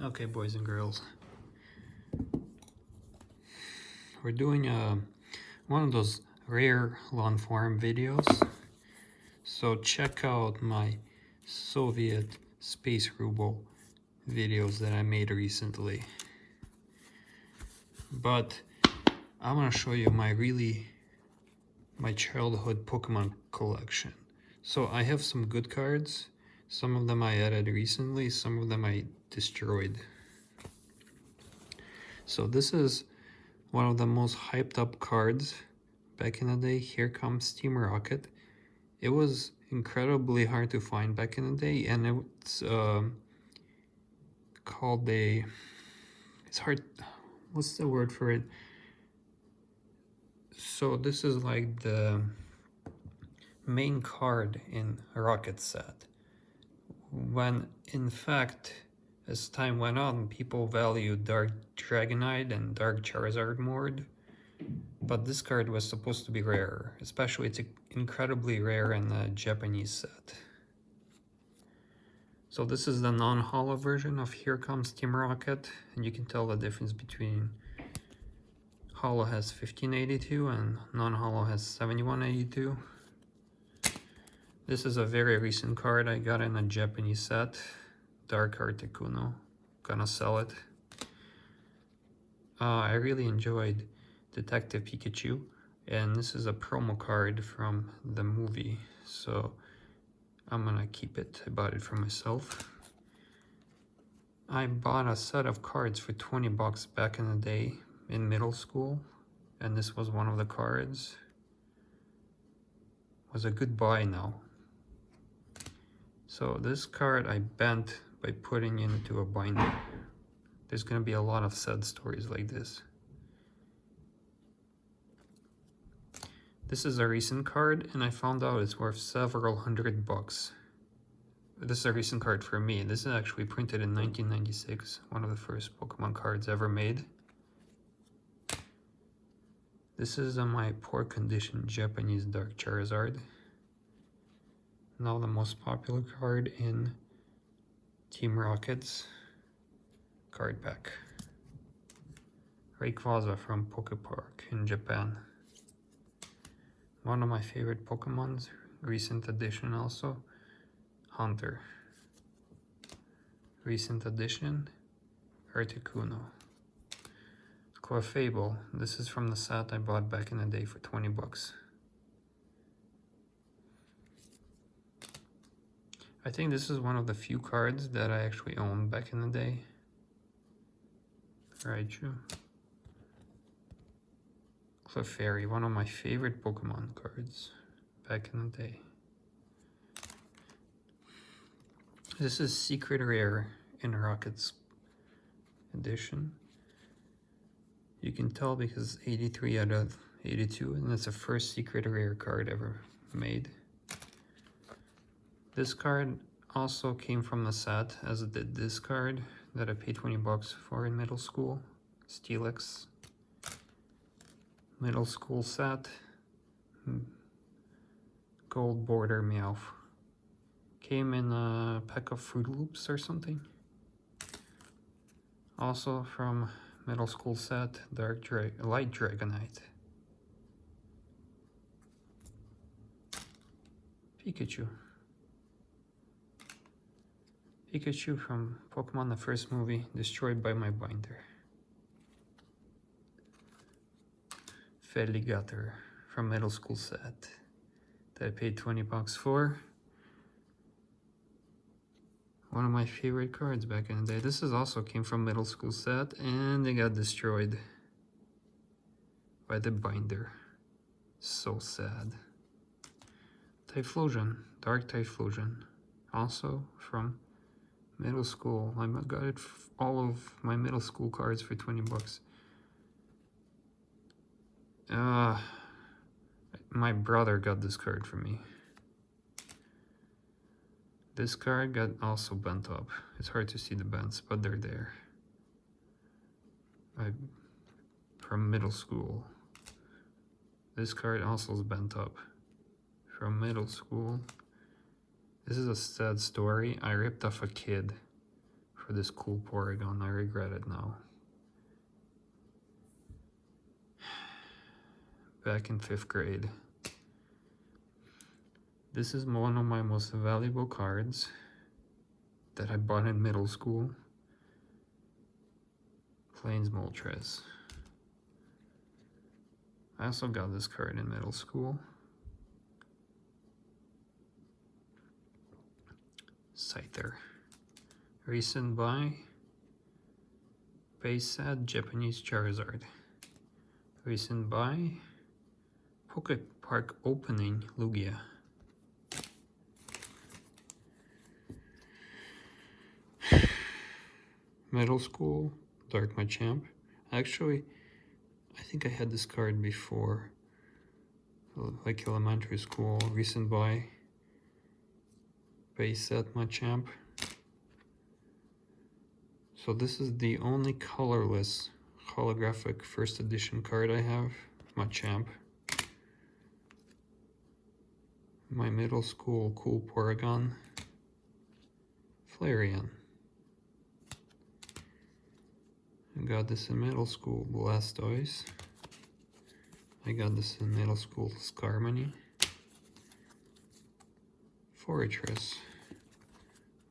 Okay, boys and girls, we're doing one of those rare long form videos. So check out my Soviet Space Ruble videos that I made recently. But I'm gonna show you my childhood Pokemon collection. So I have some good cards. Some of them I added recently, some of them I destroyed. So this is one of the most hyped up cards back in the day. Here comes Team Rocket. It was incredibly hard to find back in the day, and it's called it's hard, what's the word for it? So this is like the main card in Rocket set, when in fact, as time went on, people valued Dark Dragonite and Dark Charizard more. But this card was supposed to be rare, especially it's incredibly rare in the Japanese set. So this is the non-holo version of Here Comes Team Rocket, and you can tell the difference between holo has 1582 and non-holo has 7182. This is a very recent card I got in a Japanese set, Dark Articuno. Gonna sell it. I really enjoyed Detective Pikachu, and this is a promo card from the movie, so I'm gonna keep it. I bought it for myself. I bought a set of cards for 20 bucks back in the day in middle school, and this was one of the cards. It was a good buy now. So this card I bent by putting into a binder. There's gonna be a lot of sad stories like this. This is a recent card, and I found out it's worth several $100. This is a recent card for me. This is actually printed in 1996, one of the first Pokemon cards ever made. This is my poor condition Japanese Dark Charizard. Now the most popular card in Team Rocket's card pack. Rayquaza from Pokepark in Japan. One of my favorite Pokemons, recent edition also, Hunter. Recent edition, Articuno. Clefable, this is from the set I bought back in the day for 20 bucks. I think this is one of the few cards that I actually owned back in the day. Raichu. Clefairy, one of my favorite Pokemon cards back in the day. This is Secret Rare in Rocket's edition. You can tell because 83 out of 82, and it's the first Secret Rare card ever made. This card also came from the set, as it did this card that I paid 20 bucks for in middle school. Steelix. Middle school set. Gold border Meowth. Came in a pack of Fruit Loops or something. Also from middle school set, Light Dragonite. Pikachu. Pikachu from Pokemon the first movie, destroyed by my binder. Feraligatr from middle school set that I paid 20 bucks for. One of my favorite cards back in the day. This is also came from middle school set, and they got destroyed by the binder. So sad. Typhlosion, Dark Typhlosion, also from middle school. I got it all of my middle school cards for 20 bucks. My brother got this card for me. This card got also bent up. It's hard to see the bends, but they're there. From middle school. This card also is bent up. From middle school. This is a sad story. I ripped off a kid for this cool Porygon. I regret it now. Back in 5th grade. This is one of my most valuable cards that I bought in middle school. Plains Moltres. I also got this card in middle school. Scyther. Recent buy. Base set Japanese Charizard. Recent buy. Pocket Park opening Lugia. Middle school Dark Machamp. Actually, I think I had this card before, like elementary school. Recent buy. Base set Machamp. So this is the only colorless holographic first edition card I have. Machamp. My middle school cool Porygon. Flareon. I got this in middle school, Blastoise. I got this in middle school, Skarmory. Forretress.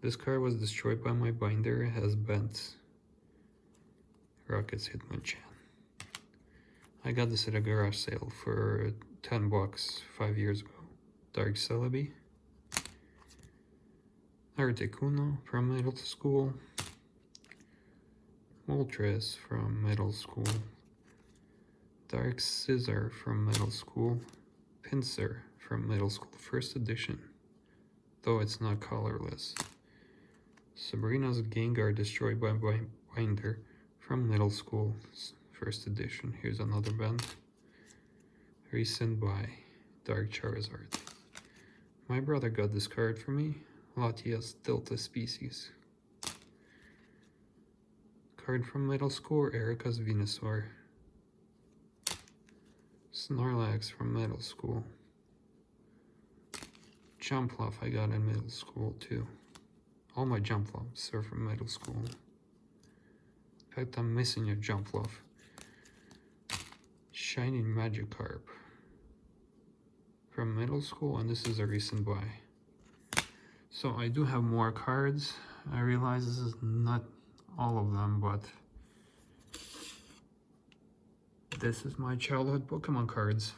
This card was destroyed by my binder, it has bent. Rocket's Hitmonchan. I got this at a garage sale for 10 bucks 5 years ago. Dark Celebi. Articuno from middle school. Moltres from middle school. Dark Scizor from middle school. Pinsir from middle school, first edition, though it's not colorless. Sabrina's Gengar destroyed by binder from middle school, first edition. Here's another band. Recent buy, Dark Charizard. My brother got this card for me, Latias Delta Species. Card from middle school, Erica's Venusaur. Snorlax from middle school. Jumpluff I got in middle school too. All my Jumpluffs are from middle school. In fact, I'm missing a Jumpluff. Shiny Magikarp from middle school, and this is a recent buy. So I do have more cards. I realize this is not all of them, but this is my childhood Pokemon cards.